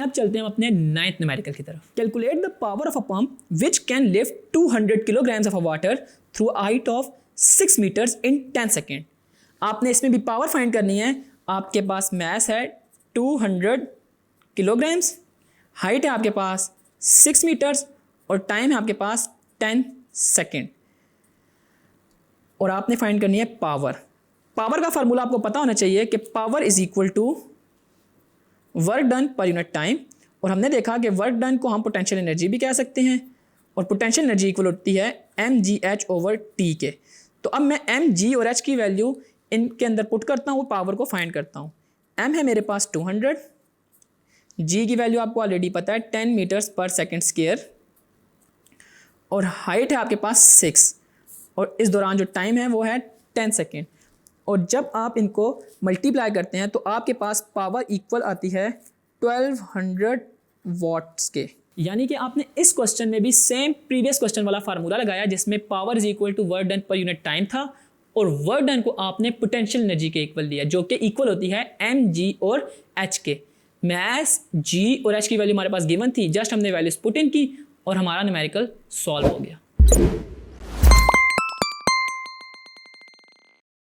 अब चलते हैं अपने 9th न्यूमेरिकल की तरफ। Calculate the power of a pump which can lift 200 kilograms of water through a height of 6 metres in 10 second. आपने इसमें भी पावर फाइंड करनी है। आपके पास मैस है 200 किलोग्राम्स, हाइट है आपके पास 6 मीटर्स और टाइम है आपके पास 10 सेकेंड। और आपने फाइंड करनी है पावर। पावर का फार्मूला आपको पता होना चाहिए कि power is equal to work done per unit time. और हमने देखा कि वर्क डन को हम पोटेंशियल एनर्जी भी कह सकते हैं और पोटेंशियल एनर्जी इक्वल होती है mgh/t के। तो अब मैं mg और h की वैल्यू इनके अंदर पुट करता हूँ, पावर को फाइंड करता हूँ। m है मेरे पास 200, g की वैल्यू आपको ऑलरेडी पता है 10 मीटर्स पर सेकेंड स्क्वायर और हाइट है आपके पास 6 और इस दौरान जो टाइम है वो है 10 सेकेंड। और जब आप इनको मल्टीप्लाई करते हैं तो आपके पास पावर इक्वल आती है 1200 वॉट्स के। यानी कि आपने इस क्वेश्चन में भी सेम प्रीवियस क्वेश्चन वाला फार्मूला लगाया जिसमें power is equal to work done per unit time था और वर्क डन को आपने पोटेंशियल एनर्जी के इक्वल दिया जो कि इक्वल होती है mg और h के। मैस g और h की वैल्यू हमारे पास गिवन थी, जस्ट हमने वैल्यूज पुट इन की और हमारा न्यूमेरिकल सॉल्व हो गया।